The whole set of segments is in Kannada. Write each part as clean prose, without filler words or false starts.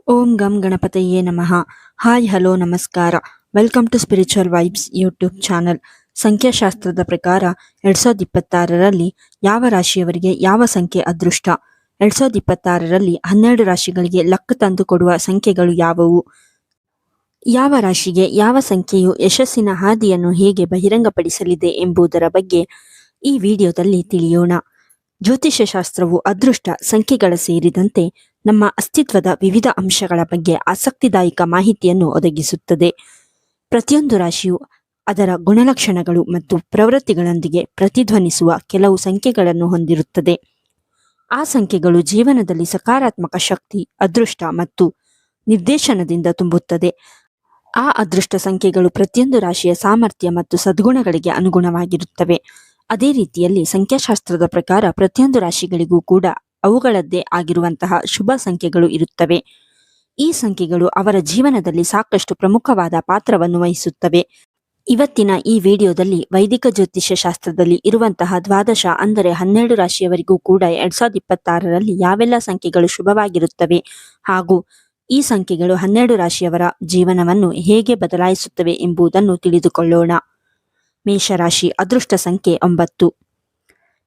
ಓಂ ಗಂ ಗಣಪತಯೇ ನಮಃ. ಹಾಯ್ ಹಲೋ ನಮಸ್ಕಾರ. Welcome to spiritual vibes YouTube channel. ಸಂಖ್ಯಾಶಾಸ್ತ್ರದ ಪ್ರಕಾರ 2026ರಲ್ಲಿ ಯಾವ ರಾಶಿಯವರಿಗೆ ಯಾವ ಸಂಖ್ಯೆ ಅದೃಷ್ಟ? 2026ರಲ್ಲಿ 12 ರಾಶಿಗಳಿಗೆ ಲಕ್ ತಂದು ಕೊಡುವ ಸಂಖ್ಯೆಗಳು ಯಾವುವು? ಯಾವ ರಾಶಿಗೆ ಯಾವ ಸಂಖ್ಯೆಯು ಯಶಸ್ಸಿನ ಹಾದಿಯನ್ನು ಹೇಗೆ ಬಹಿರಂಗಪಡಿಸಲಿದೆ ಎಂಬುದರ ಬಗ್ಗೆ ಈ ವಿಡಿಯೋದಲ್ಲಿ ತಿಳಿಯೋಣ. ಜ್ಯೋತಿಷ್ಯ ಶಾಸ್ತ್ರವು ಅದೃಷ್ಟ ಸಂಖ್ಯೆಗಳ ಸೇರಿದಂತೆ ನಮ್ಮ ಅಸ್ತಿತ್ವದ ವಿವಿಧ ಅಂಶಗಳ ಬಗ್ಗೆ ಆಸಕ್ತಿದಾಯಕ ಮಾಹಿತಿಯನ್ನು ಒದಗಿಸುತ್ತದೆ. ಪ್ರತಿಯೊಂದು ರಾಶಿಯು ಅದರ ಗುಣಲಕ್ಷಣಗಳು ಮತ್ತು ಪ್ರವೃತ್ತಿಗಳೊಂದಿಗೆ ಪ್ರತಿಧ್ವನಿಸುವ ಕೆಲವು ಸಂಖ್ಯೆಗಳನ್ನು ಹೊಂದಿರುತ್ತದೆ. ಆ ಸಂಖ್ಯೆಗಳು ಜೀವನದಲ್ಲಿ ಸಕಾರಾತ್ಮಕ ಶಕ್ತಿ, ಅದೃಷ್ಟ ಮತ್ತು ನಿರ್ದೇಶನದಿಂದ ತುಂಬುತ್ತದೆ. ಆ ಅದೃಷ್ಟ ಸಂಖ್ಯೆಗಳು ಪ್ರತಿಯೊಂದು ರಾಶಿಯ ಸಾಮರ್ಥ್ಯ ಮತ್ತು ಸದ್ಗುಣಗಳಿಗೆ ಅನುಗುಣವಾಗಿರುತ್ತವೆ. ಅದೇ ರೀತಿಯಲ್ಲಿ ಸಂಖ್ಯಾಶಾಸ್ತ್ರದ ಪ್ರಕಾರ ಪ್ರತಿಯೊಂದು ರಾಶಿಗಳಿಗೂ ಕೂಡ ಅವುಗಳದ್ದೇ ಆಗಿರುವಂತಹ ಶುಭ ಸಂಖ್ಯೆಗಳು ಇರುತ್ತವೆ. ಈ ಸಂಖ್ಯೆಗಳು ಅವರ ಜೀವನದಲ್ಲಿ ಸಾಕಷ್ಟು ಪ್ರಮುಖವಾದ ಪಾತ್ರವನ್ನು ವಹಿಸುತ್ತವೆ. ಇವತ್ತಿನ ಈ ವಿಡಿಯೋದಲ್ಲಿ ವೈದಿಕ ಜ್ಯೋತಿಷ್ಯ ಶಾಸ್ತ್ರದಲ್ಲಿ ಇರುವಂತಹ ದ್ವಾದಶ ಅಂದರೆ 12 ರಾಶಿಯವರಿಗೂ ಕೂಡ 2026ರಲ್ಲಿ ಯಾವೆಲ್ಲ ಸಂಖ್ಯೆಗಳು ಶುಭವಾಗಿರುತ್ತವೆ ಹಾಗೂ ಈ ಸಂಖ್ಯೆಗಳು 12 ರಾಶಿಯವರ ಜೀವನವನ್ನು ಹೇಗೆ ಬದಲಾಯಿಸುತ್ತವೆ ಎಂಬುದನ್ನು ತಿಳಿದುಕೊಳ್ಳೋಣ. ಮೇಷರಾಶಿ ಅದೃಷ್ಟ ಸಂಖ್ಯೆ 9.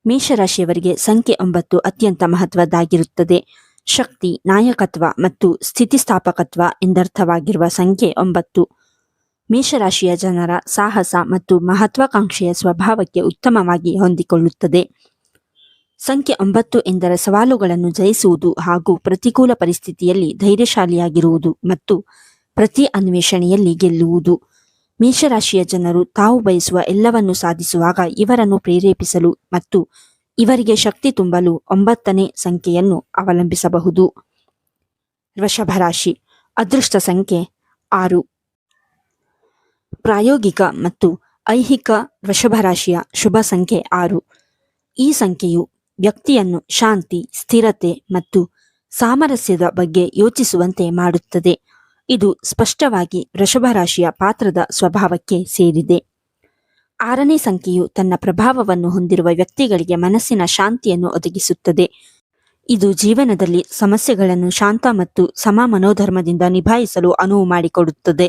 ಮೇಷರಾಶಿಯವರಿಗೆ ಸಂಖ್ಯೆ 9 ಅತ್ಯಂತ ಮಹತ್ವದ್ದಾಗಿರುತ್ತದೆ. ಶಕ್ತಿ, ನಾಯಕತ್ವ ಮತ್ತು ಸ್ಥಿತಿಸ್ಥಾಪಕತ್ವ ಎಂದರ್ಥವಾಗಿರುವ ಸಂಖ್ಯೆ 9 ಮೇಷರಾಶಿಯ ಜನರ ಸಾಹಸ ಮತ್ತು ಮಹತ್ವಾಕಾಂಕ್ಷೆಯ ಸ್ವಭಾವಕ್ಕೆ ಉತ್ತಮವಾಗಿ ಹೊಂದಿಕೊಳ್ಳುತ್ತದೆ. ಸಂಖ್ಯೆ 9 ಎಂದರೆ ಸವಾಲುಗಳನ್ನು ಜಯಿಸುವುದು ಹಾಗೂ ಪ್ರತಿಕೂಲ ಪರಿಸ್ಥಿತಿಯಲ್ಲಿ ಧೈರ್ಯಶಾಲಿಯಾಗಿರುವುದು ಮತ್ತು ಪ್ರತಿ ಅನ್ವೇಷಣೆಯಲ್ಲಿ ಗೆಲ್ಲುವುದು. ಮೇಷರಾಶಿಯ ಜನರು ತಾವು ಬಯಸುವ ಎಲ್ಲವನ್ನು ಸಾಧಿಸುವಾಗ ಇವರನ್ನು ಪ್ರೇರೇಪಿಸಲು ಮತ್ತು ಇವರಿಗೆ ಶಕ್ತಿ ತುಂಬಲು 9ನೇ ಸಂಖ್ಯೆಯನ್ನು ಅವಲಂಬಿಸಬಹುದು. ವೃಷಭರಾಶಿ ಅದೃಷ್ಟ ಸಂಖ್ಯೆ 6. ಪ್ರಾಯೋಗಿಕ ಮತ್ತು ಐಹಿಕ ವೃಷಭರಾಶಿಯ ಶುಭ ಸಂಖ್ಯೆ 6. ಈ ಸಂಖ್ಯೆಯು ವ್ಯಕ್ತಿಯನ್ನು ಶಾಂತಿ, ಸ್ಥಿರತೆ ಮತ್ತು ಸಾಮರಸ್ಯದ ಬಗ್ಗೆ ಯೋಚಿಸುವಂತೆ ಮಾಡುತ್ತದೆ. ಇದು ಸ್ಪಷ್ಟವಾಗಿ ವೃಷಭರಾಶಿಯ ಪಾತ್ರದ ಸ್ವಭಾವಕ್ಕೆ ಸೇರಿದೆ. 6ನೇ ಸಂಖ್ಯೆಯು ತನ್ನ ಪ್ರಭಾವವನ್ನು ಹೊಂದಿರುವ ವ್ಯಕ್ತಿಗಳಿಗೆ ಮನಸ್ಸಿನ ಶಾಂತಿಯನ್ನು ಒದಗಿಸುತ್ತದೆ. ಇದು ಜೀವನದಲ್ಲಿ ಸಮಸ್ಯೆಗಳನ್ನು ಶಾಂತ ಮತ್ತು ಸಮ ಮನೋಧರ್ಮದಿಂದ ನಿಭಾಯಿಸಲು ಅನುವು ಮಾಡಿಕೊಡುತ್ತದೆ.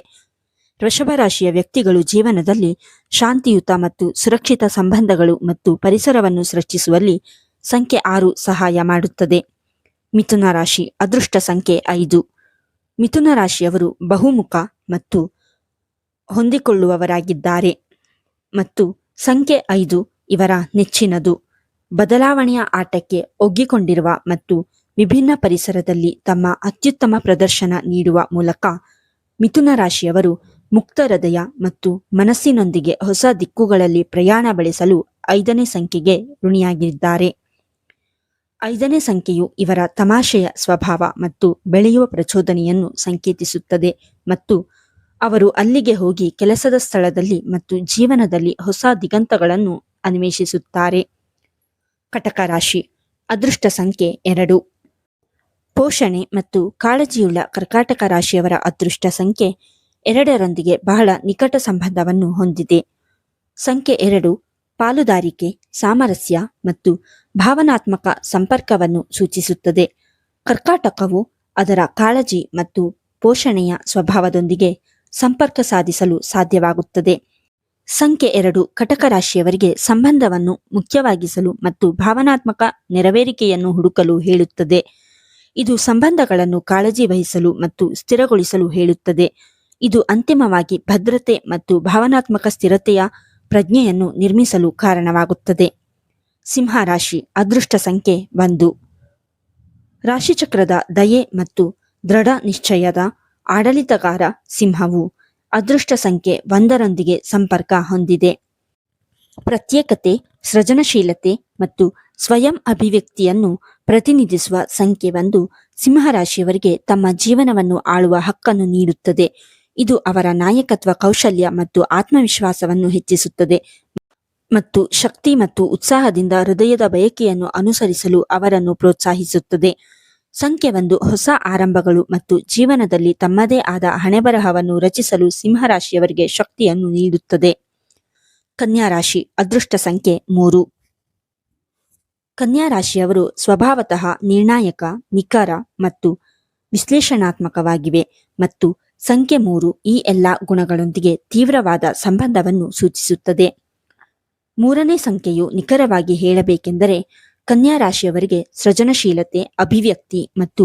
ವೃಷಭರಾಶಿಯ ವ್ಯಕ್ತಿಗಳು ಜೀವನದಲ್ಲಿ ಶಾಂತಿಯುತ ಮತ್ತು ಸುರಕ್ಷಿತ ಸಂಬಂಧಗಳು ಮತ್ತು ಪರಿಸರವನ್ನು ಸೃಷ್ಟಿಸುವಲ್ಲಿ ಸಂಖ್ಯೆ 6 ಸಹಾಯ ಮಾಡುತ್ತದೆ. ಮಿಥುನ ರಾಶಿ ಅದೃಷ್ಟ ಸಂಖ್ಯೆ 5. ಮಿಥುನ ರಾಶಿಯವರು ಬಹುಮುಖ ಮತ್ತು ಹೊಂದಿಕೊಳ್ಳುವವರಾಗಿದ್ದಾರೆ ಮತ್ತು ಸಂಖ್ಯೆ 5 ಇವರ ನೆಚ್ಚಿನದು. ಬದಲಾವಣೆಯ ಆಟಕ್ಕೆ ಒಗ್ಗಿಕೊಂಡಿರುವ ಮತ್ತು ವಿಭಿನ್ನ ಪರಿಸರದಲ್ಲಿ ತಮ್ಮ ಅತ್ಯುತ್ತಮ ಪ್ರದರ್ಶನ ನೀಡುವ ಮೂಲಕ ಮಿಥುನ ರಾಶಿಯವರು ಮುಕ್ತ ಹೃದಯ ಮತ್ತು ಮನಸ್ಸಿನೊಂದಿಗೆ ಹೊಸ ದಿಕ್ಕುಗಳಲ್ಲಿ ಪ್ರಯಾಣ ಬೆಳೆಸಲು 5ನೇ ಸಂಖ್ಯೆಗೆ ಋಣಿಯಾಗಿದ್ದಾರೆ. 5ನೇ ಸಂಖ್ಯೆಯು ಇವರ ತಮಾಷೆಯ ಸ್ವಭಾವ ಮತ್ತು ಬೆಳೆಯುವ ಪ್ರಚೋದನೆಯನ್ನು ಸಂಕೇತಿಸುತ್ತದೆ ಮತ್ತು ಅವರು ಅಲ್ಲಿಗೆ ಹೋಗಿ ಕೆಲಸದ ಸ್ಥಳದಲ್ಲಿ ಮತ್ತು ಜೀವನದಲ್ಲಿ ಹೊಸ ದಿಗಂತಗಳನ್ನು ಅನ್ವೇಷಿಸುತ್ತಾರೆ. ಕಟಕ ರಾಶಿ ಅದೃಷ್ಟ ಸಂಖ್ಯೆ 2. ಪೋಷಣೆ ಮತ್ತು ಕಾಳಜಿಯುಳ್ಳ ಕರ್ಕಾಟಕ ರಾಶಿಯವರ ಅದೃಷ್ಟ ಸಂಖ್ಯೆ 2ರೊಂದಿಗೆ ಬಹಳ ನಿಕಟ ಸಂಬಂಧವನ್ನು ಹೊಂದಿದೆ. ಸಂಖ್ಯೆ 2 ಪಾಲುದಾರಿಕೆ, ಸಾಮರಸ್ಯ ಮತ್ತು ಭಾವನಾತ್ಮಕ ಸಂಪರ್ಕವನ್ನು ಸೂಚಿಸುತ್ತದೆ. ಕರ್ಕಾಟಕವು ಅದರ ಕಾಳಜಿ ಮತ್ತು ಪೋಷಣೆಯ ಸ್ವಭಾವದೊಂದಿಗೆ ಸಂಪರ್ಕ ಸಾಧಿಸಲು ಸಾಧ್ಯವಾಗುತ್ತದೆ. ಸಂಖ್ಯೆ 2 ಕಟಕ ರಾಶಿಯವರಿಗೆ ಸಂಬಂಧವನ್ನು ಮುಖ್ಯವಾಗಿಸಲು ಮತ್ತು ಭಾವನಾತ್ಮಕ ನೆರವೇರಿಕೆಯನ್ನು ಹುಡುಕಲು ಹೇಳುತ್ತದೆ. ಇದು ಸಂಬಂಧಗಳನ್ನು ಕಾಳಜಿ ವಹಿಸಲು ಮತ್ತು ಸ್ಥಿರಗೊಳಿಸಲು ಹೇಳುತ್ತದೆ. ಇದು ಅಂತಿಮವಾಗಿ ಭದ್ರತೆ ಮತ್ತು ಭಾವನಾತ್ಮಕ ಸ್ಥಿರತೆಯ ಪ್ರಜ್ಞೆಯನ್ನು ನಿರ್ಮಿಸಲು ಕಾರಣವಾಗುತ್ತದೆ. ಸಿಂಹರಾಶಿ ಅದೃಷ್ಟ ಸಂಖ್ಯೆ 1. ರಾಶಿಚಕ್ರದ ದಯೆ ಮತ್ತು ದೃಢ ನಿಶ್ಚಯದ ಆಡಳಿತಗಾರ ಸಿಂಹವು ಅದೃಷ್ಟ ಸಂಖ್ಯೆ 1ರೊಂದಿಗೆ ಸಂಪರ್ಕ ಹೊಂದಿದೆ. ಪ್ರತ್ಯೇಕತೆ, ಸೃಜನಶೀಲತೆ ಮತ್ತು ಸ್ವಯಂ ಅಭಿವ್ಯಕ್ತಿಯನ್ನು ಪ್ರತಿನಿಧಿಸುವ ಸಂಖ್ಯೆ 1 ಸಿಂಹರಾಶಿಯವರಿಗೆ ತಮ್ಮ ಜೀವನವನ್ನು ಆಳುವ ಹಕ್ಕನ್ನು ನೀಡುತ್ತದೆ. ಇದು ಅವರ ನಾಯಕತ್ವ ಕೌಶಲ್ಯ ಮತ್ತು ಆತ್ಮವಿಶ್ವಾಸವನ್ನು ಹೆಚ್ಚಿಸುತ್ತದೆ ಮತ್ತು ಶಕ್ತಿ ಮತ್ತು ಉತ್ಸಾಹದಿಂದ ಹೃದಯದ ಬಯಕೆಯನ್ನು ಅನುಸರಿಸಲು ಅವರನ್ನು ಪ್ರೋತ್ಸಾಹಿಸುತ್ತದೆ. ಸಂಖ್ಯೆ 1 ಹೊಸ ಆರಂಭಗಳು ಮತ್ತು ಜೀವನದಲ್ಲಿ ತಮ್ಮದೇ ಆದ ಹಣೆಬರಹವನ್ನು ರಚಿಸಲು ಸಿಂಹರಾಶಿಯವರಿಗೆ ಶಕ್ತಿಯನ್ನು ನೀಡುತ್ತದೆ. ಕನ್ಯಾ ರಾಶಿ ಅದೃಷ್ಟ ಸಂಖ್ಯೆ 3. ಕನ್ಯಾ ರಾಶಿಯವರು ಸ್ವಭಾವತಃ ನಿರ್ಣಾಯಕ, ನಿಖರ ಮತ್ತು ವಿಶ್ಲೇಷಣಾತ್ಮಕವಾಗಿವೆ ಮತ್ತು ಸಂಖ್ಯೆ 3 ಈ ಎಲ್ಲ ಗುಣಗಳೊಂದಿಗೆ ತೀವ್ರವಾದ ಸಂಬಂಧವನ್ನು ಸೂಚಿಸುತ್ತದೆ. 3ನೇ ಸಂಖ್ಯೆಯು ನಿಖರವಾಗಿ ಹೇಳಬೇಕೆಂದರೆ ಕನ್ಯಾ ರಾಶಿಯವರಿಗೆ ಸೃಜನಶೀಲತೆ, ಅಭಿವ್ಯಕ್ತಿ ಮತ್ತು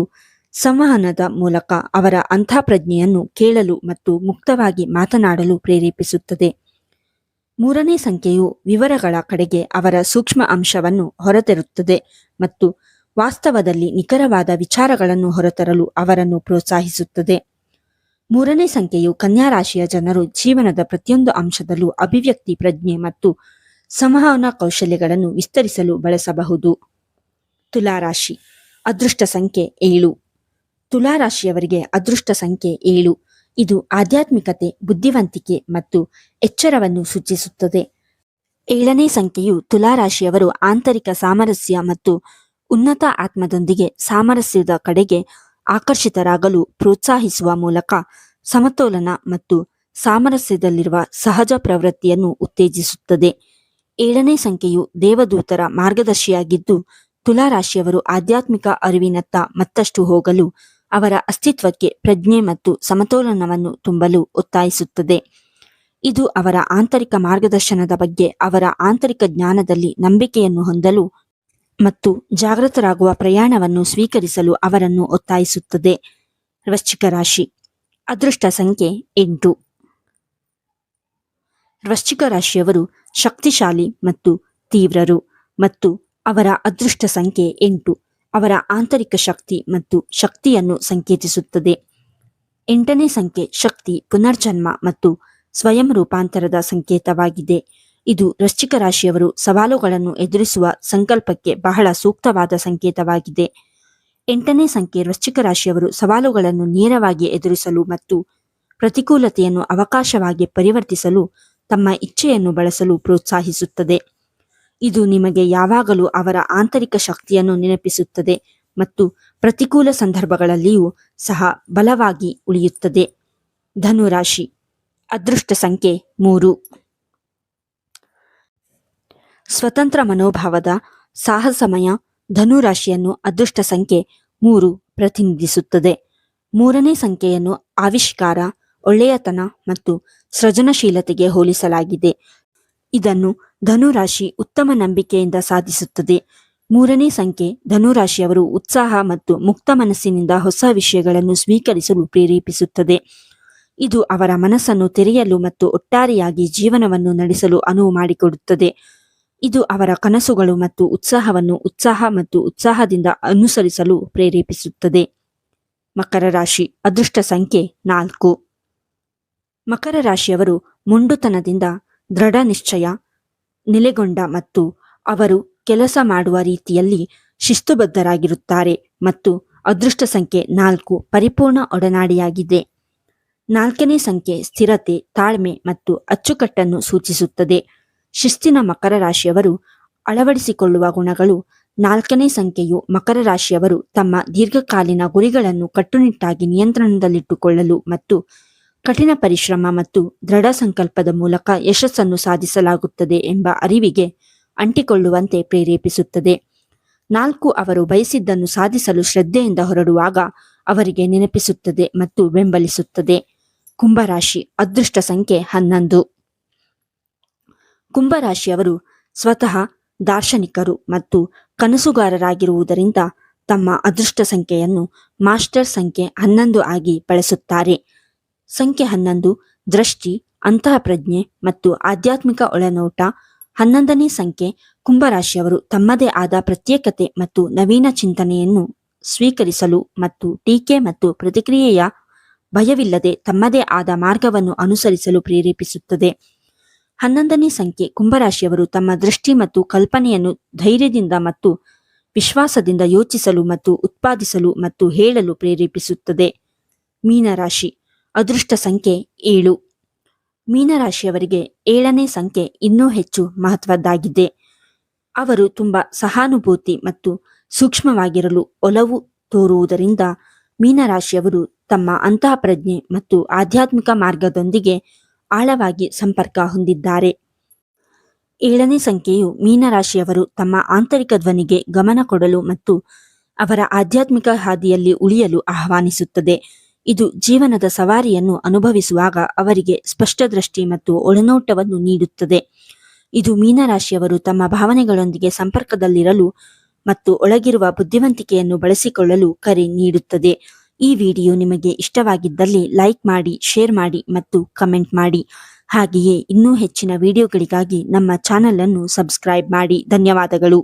ಸಂವಹನದ ಮೂಲಕ ಅವರ ಅಂತಃಪ್ರಜ್ಞೆಯನ್ನು ಕೇಳಲು ಮತ್ತು ಮುಕ್ತವಾಗಿ ಮಾತನಾಡಲು ಪ್ರೇರೇಪಿಸುತ್ತದೆ. 3ನೇ ಸಂಖ್ಯೆಯು ವಿವರಗಳ ಕಡೆಗೆ ಅವರ ಸೂಕ್ಷ್ಮ ಅಂಶವನ್ನು ಹೊರತರುತ್ತದೆ ಮತ್ತು ವಾಸ್ತವದಲ್ಲಿ ನಿಖರವಾದ ವಿಚಾರಗಳನ್ನು ಹೊರತರಲು ಅವರನ್ನು ಪ್ರೋತ್ಸಾಹಿಸುತ್ತದೆ. 3ನೇ ಸಂಖ್ಯೆಯು ಕನ್ಯಾ ರಾಶಿಯ ಜನರು ಜೀವನದ ಪ್ರತಿಯೊಂದು ಅಂಶದಲ್ಲೂ ಅಭಿವ್ಯಕ್ತಿ, ಪ್ರಜ್ಞೆ ಮತ್ತು ಸಂವಹನ ಕೌಶಲ್ಯಗಳನ್ನು ವಿಸ್ತರಿಸಲು ಬಳಸಬಹುದು. ತುಲಾರಾಶಿ. ಅದೃಷ್ಟ ಸಂಖ್ಯೆ 7. ತುಲಾರಾಶಿಯವರಿಗೆ ಅದೃಷ್ಟ ಸಂಖ್ಯೆ 7 ಇದು ಆಧ್ಯಾತ್ಮಿಕತೆ, ಬುದ್ಧಿವಂತಿಕೆ ಮತ್ತು ಎಚ್ಚರವನ್ನು ಸೂಚಿಸುತ್ತದೆ. 7ನೇ ಸಂಖ್ಯೆಯು ತುಲಾರಾಶಿಯವರು ಆಂತರಿಕ ಸಾಮರಸ್ಯ ಮತ್ತು ಉನ್ನತ ಆತ್ಮದೊಂದಿಗೆ ಸಾಮರಸ್ಯದ ಕಡೆಗೆ ಆಕರ್ಷಿತರಾಗಲು ಪ್ರೋತ್ಸಾಹಿಸುವ ಮೂಲಕ ಸಮತೋಲನ ಮತ್ತು ಸಾಮರಸ್ಯದಲ್ಲಿರುವ ಸಹಜ ಪ್ರವೃತ್ತಿಯನ್ನು ಉತ್ತೇಜಿಸುತ್ತದೆ. 7ನೇ ಸಂಖ್ಯೆಯು ದೇವದೂತರ ಮಾರ್ಗದರ್ಶಿಯಾಗಿದ್ದು, ತುಲಾರಾಶಿಯವರು ಆಧ್ಯಾತ್ಮಿಕ ಅರಿವಿನತ್ತ ಮತ್ತಷ್ಟು ಹೋಗಲು, ಅವರ ಅಸ್ತಿತ್ವಕ್ಕೆ ಪ್ರಜ್ಞೆ ಮತ್ತು ಸಮತೋಲನವನ್ನು ತುಂಬಲು ಒತ್ತಾಯಿಸುತ್ತದೆ. ಇದು ಅವರ ಆಂತರಿಕ ಮಾರ್ಗದರ್ಶನದ ಬಗ್ಗೆ ಅವರ ಆಂತರಿಕ ಜ್ಞಾನದಲ್ಲಿ ನಂಬಿಕೆಯನ್ನು ಹೊಂದಲು ಮತ್ತು ಜಾಗೃತರಾಗುವ ಪ್ರಯಾಣವನ್ನು ಸ್ವೀಕರಿಸಲು ಅವರನ್ನು ಒತ್ತಾಯಿಸುತ್ತದೆ. ವೃಶ್ಚಿಕ ರಾಶಿ. ಅದೃಷ್ಟ ಸಂಖ್ಯೆ 8. ವೃಶ್ಚಿಕ ರಾಶಿಯವರು ಶಕ್ತಿಶಾಲಿ ಮತ್ತು ತೀವ್ರರು ಮತ್ತು ಅವರ ಅದೃಷ್ಟ ಸಂಖ್ಯೆ 8 ಅವರ ಆಂತರಿಕ ಶಕ್ತಿ ಮತ್ತು ಶಕ್ತಿಯನ್ನು ಸಂಕೇತಿಸುತ್ತದೆ. 8ನೇ ಸಂಖ್ಯೆ ಶಕ್ತಿ, ಪುನರ್ಜನ್ಮ ಮತ್ತು ಸ್ವಯಂ ರೂಪಾಂತರದ ಸಂಕೇತವಾಗಿದೆ. ಇದು ವೃಶ್ಚಿಕ ರಾಶಿಯವರು ಸವಾಲುಗಳನ್ನು ಎದುರಿಸುವ ಸಂಕಲ್ಪಕ್ಕೆ ಬಹಳ ಸೂಕ್ತವಾದ ಸಂಕೇತವಾಗಿದೆ. 8ನೇ ಸಂಖ್ಯೆ ವೃಶ್ಚಿಕ ರಾಶಿಯವರು ಸವಾಲುಗಳನ್ನು ನೇರವಾಗಿ ಎದುರಿಸಲು ಮತ್ತು ಪ್ರತಿಕೂಲತೆಯನ್ನು ಅವಕಾಶವಾಗಿ ಪರಿವರ್ತಿಸಲು ತಮ್ಮ ಇಚ್ಛೆಯನ್ನು ಬಳಸಲು ಪ್ರೋತ್ಸಾಹಿಸುತ್ತದೆ. ಇದು ನಿಮಗೆ ಯಾವಾಗಲೂ ಅವರ ಆಂತರಿಕ ಶಕ್ತಿಯನ್ನು ನೆನಪಿಸುತ್ತದೆ ಮತ್ತು ಪ್ರತಿಕೂಲ ಸಂದರ್ಭಗಳಲ್ಲಿಯೂ ಸಹ ಬಲವಾಗಿ ಉಳಿಯುತ್ತದೆ. ಧನುರಾಶಿ. ಅದೃಷ್ಟ ಸಂಖ್ಯೆ 3. ಸ್ವತಂತ್ರ ಮನೋಭಾವದ ಸಾಹಸಮಯ ಧನುರಾಶಿಯನ್ನು ಅದೃಷ್ಟ ಸಂಖ್ಯೆ 3 ಪ್ರತಿನಿಧಿಸುತ್ತದೆ. 3ನೇ ಸಂಖ್ಯೆಯನ್ನು ಆವಿಷ್ಕಾರ, ಒಳ್ಳೆಯತನ ಮತ್ತು ಸೃಜನಶೀಲತೆಗೆ ಹೋಲಿಸಲಾಗಿದೆ. ಇದನ್ನು ಧನುರಾಶಿ ಉತ್ತಮ ನಂಬಿಕೆಯಿಂದ ಸಾಧಿಸುತ್ತದೆ. 3ನೇ ಸಂಖ್ಯೆ ಧನುರಾಶಿಯವರು ಉತ್ಸಾಹ ಮತ್ತು ಮುಕ್ತ ಮನಸ್ಸಿನಿಂದ ಹೊಸ ವಿಷಯಗಳನ್ನು ಸ್ವೀಕರಿಸಲು ಪ್ರೇರೇಪಿಸುತ್ತದೆ. ಇದು ಅವರ ಮನಸ್ಸನ್ನು ತೆರೆಯಲು ಮತ್ತು ಒಟ್ಟಾರೆಯಾಗಿ ಜೀವನವನ್ನು ನಡೆಸಲು ಅನುವು ಮಾಡಿಕೊಡುತ್ತದೆ. ಇದು ಅವರ ಕನಸುಗಳು ಮತ್ತು ಉತ್ಸಾಹವನ್ನು ಉತ್ಸಾಹ ಮತ್ತು ಉತ್ಸಾಹದಿಂದ ಅನುಸರಿಸಲು ಪ್ರೇರೇಪಿಸುತ್ತದೆ. ಮಕರ ರಾಶಿ. ಅದೃಷ್ಟ ಸಂಖ್ಯೆ 4. ಮಕರ ರಾಶಿಯವರು ಮೊಂಡುತನದಿಂದ ದೃಢ ನಿಶ್ಚಯ, ನೆಲೆಗೊಂಡ ಮತ್ತು ಅವರು ಕೆಲಸ ಮಾಡುವ ರೀತಿಯಲ್ಲಿ ಶಿಸ್ತುಬದ್ಧರಾಗಿರುತ್ತಾರೆ ಮತ್ತು ಅದೃಷ್ಟ ಸಂಖ್ಯೆ 4 ಪರಿಪೂರ್ಣ ಒಡನಾಡಿಯಾಗಿದೆ. 4ನೇ ಸಂಖ್ಯೆ ಸ್ಥಿರತೆ, ತಾಳ್ಮೆ ಮತ್ತು ಅಚ್ಚುಕಟ್ಟನ್ನು ಸೂಚಿಸುತ್ತದೆ. ಶಿಸ್ತಿನ ಮಕರ ರಾಶಿಯವರು ಅಳವಡಿಸಿಕೊಳ್ಳುವ ಗುಣಗಳು. 4ನೇ ಸಂಖ್ಯೆಯು ಮಕರ ರಾಶಿಯವರು ತಮ್ಮ ದೀರ್ಘಕಾಲೀನ ಗುರಿಗಳನ್ನು ಕಟ್ಟುನಿಟ್ಟಾಗಿ ನಿಯಂತ್ರಣದಲ್ಲಿಟ್ಟುಕೊಳ್ಳಲು ಮತ್ತು ಕಠಿಣ ಪರಿಶ್ರಮ ಮತ್ತು ದೃಢ ಸಂಕಲ್ಪದ ಮೂಲಕ ಯಶಸ್ಸನ್ನು ಸಾಧಿಸಲಾಗುತ್ತದೆ ಎಂಬ ಅರಿವಿಗೆ ಅಂಟಿಕೊಳ್ಳುವಂತೆ ಪ್ರೇರೇಪಿಸುತ್ತದೆ. 4 ಅವರು ಬಯಸಿದ್ದನ್ನು ಸಾಧಿಸಲು ಶ್ರದ್ಧೆಯಿಂದ ಹೊರಡುವಾಗ ಅವರಿಗೆ ನೆನಪಿಸುತ್ತದೆ ಮತ್ತು ಬೆಂಬಲಿಸುತ್ತದೆ. ಕುಂಭರಾಶಿ. ಅದೃಷ್ಟ ಸಂಖ್ಯೆ 11. ಕುಂಭರಾಶಿಯವರು ಸ್ವತಃ ದಾರ್ಶನಿಕರು ಮತ್ತು ಕನಸುಗಾರರಾಗಿರುವುದರಿಂದ ತಮ್ಮ ಅದೃಷ್ಟ ಸಂಖ್ಯೆಯನ್ನು ಮಾಸ್ಟರ್ ಸಂಖ್ಯೆ 11 ಆಗಿ ಬಳಸುತ್ತಾರೆ. ಸಂಖ್ಯೆ 11 ದೃಷ್ಟಿ, ಅಂತಃಪ್ರಜ್ಞೆ ಮತ್ತು ಆಧ್ಯಾತ್ಮಿಕ ಒಳನೋಟ. 11ನೇ ಸಂಖ್ಯೆ ಕುಂಭರಾಶಿಯವರು ತಮ್ಮದೇ ಆದ ಪ್ರತ್ಯೇಕತೆ ಮತ್ತು ನವೀನ ಚಿಂತನೆಯನ್ನು ಸ್ವೀಕರಿಸಲು ಮತ್ತು ಟೀಕೆ ಮತ್ತು ಪ್ರತಿಕ್ರಿಯೆಯ ಭಯವಿಲ್ಲದೆ ತಮ್ಮದೇ ಆದ ಮಾರ್ಗವನ್ನು ಅನುಸರಿಸಲು ಪ್ರೇರೇಪಿಸುತ್ತದೆ. 11ನೇ ಸಂಖ್ಯೆ ಕುಂಭರಾಶಿಯವರು ತಮ್ಮ ದೃಷ್ಟಿ ಮತ್ತು ಕಲ್ಪನೆಯನ್ನು ಧೈರ್ಯದಿಂದ ಮತ್ತು ವಿಶ್ವಾಸದಿಂದ ಯೋಚಿಸಲು ಮತ್ತು ಉತ್ಪಾದಿಸಲು ಮತ್ತು ಹೇಳಲು ಪ್ರೇರೇಪಿಸುತ್ತದೆ. ಮೀನರಾಶಿ. ಅದೃಷ್ಟ ಸಂಖ್ಯೆ 7. ಮೀನರಾಶಿಯವರಿಗೆ 7ನೇ ಸಂಖ್ಯೆ ಇನ್ನೂ ಹೆಚ್ಚು ಮಹತ್ವದ್ದಾಗಿದೆ. ಅವರು ತುಂಬಾ ಸಹಾನುಭೂತಿ ಮತ್ತು ಸೂಕ್ಷ್ಮವಾಗಿರಲು ಒಲವು ತೋರುವುದರಿಂದ ಮೀನರಾಶಿಯವರು ತಮ್ಮ ಅಂತಃಪ್ರಜ್ಞೆ ಮತ್ತು ಆಧ್ಯಾತ್ಮಿಕ ಮಾರ್ಗದೊಂದಿಗೆ ಆಳವಾಗಿ ಸಂಪರ್ಕ ಹೊಂದಿದ್ದಾರೆ. 7ನೇ ಸಂಖ್ಯೆಯು ಮೀನರಾಶಿಯವರು ತಮ್ಮ ಆಂತರಿಕ ಧ್ವನಿಗೆ ಗಮನ ಕೊಡಲು ಮತ್ತು ಅವರ ಆಧ್ಯಾತ್ಮಿಕ ಹಾದಿಯಲ್ಲಿ ಉಳಿಯಲು ಆಹ್ವಾನಿಸುತ್ತದೆ. ಇದು ಜೀವನದ ಸವಾರಿಯನ್ನು ಅನುಭವಿಸುವಾಗ ಅವರಿಗೆ ಸ್ಪಷ್ಟ ದೃಷ್ಟಿ ಮತ್ತು ಒಳನೋಟವನ್ನು ನೀಡುತ್ತದೆ. ಇದು ಮೀನರಾಶಿಯವರು ತಮ್ಮ ಭಾವನೆಗಳೊಂದಿಗೆ ಸಂಪರ್ಕದಲ್ಲಿರಲು ಮತ್ತು ಒಳಗಿರುವ ಬುದ್ಧಿವಂತಿಕೆಯನ್ನು ಬಳಸಿಕೊಳ್ಳಲು ಕರೆ ನೀಡುತ್ತದೆ. ಈ ವಿಡಿಯೋ ನಿಮಗೆ ಇಷ್ಟವಾಗಿದ್ದಲ್ಲಿ ಲೈಕ್ ಮಾಡಿ, ಶೇರ್ ಮಾಡಿ ಮತ್ತು ಕಮೆಂಟ್ ಮಾಡಿ. ಹಾಗೆಯೇ ಇನ್ನೂ ಹೆಚ್ಚಿನ ವಿಡಿಯೋಗಳಿಗಾಗಿ ನಮ್ಮ ಚಾನೆಲ್ ಅನ್ನು ಸಬ್ಸ್ಕ್ರೈಬ್ ಮಾಡಿ. ಧನ್ಯವಾದಗಳು.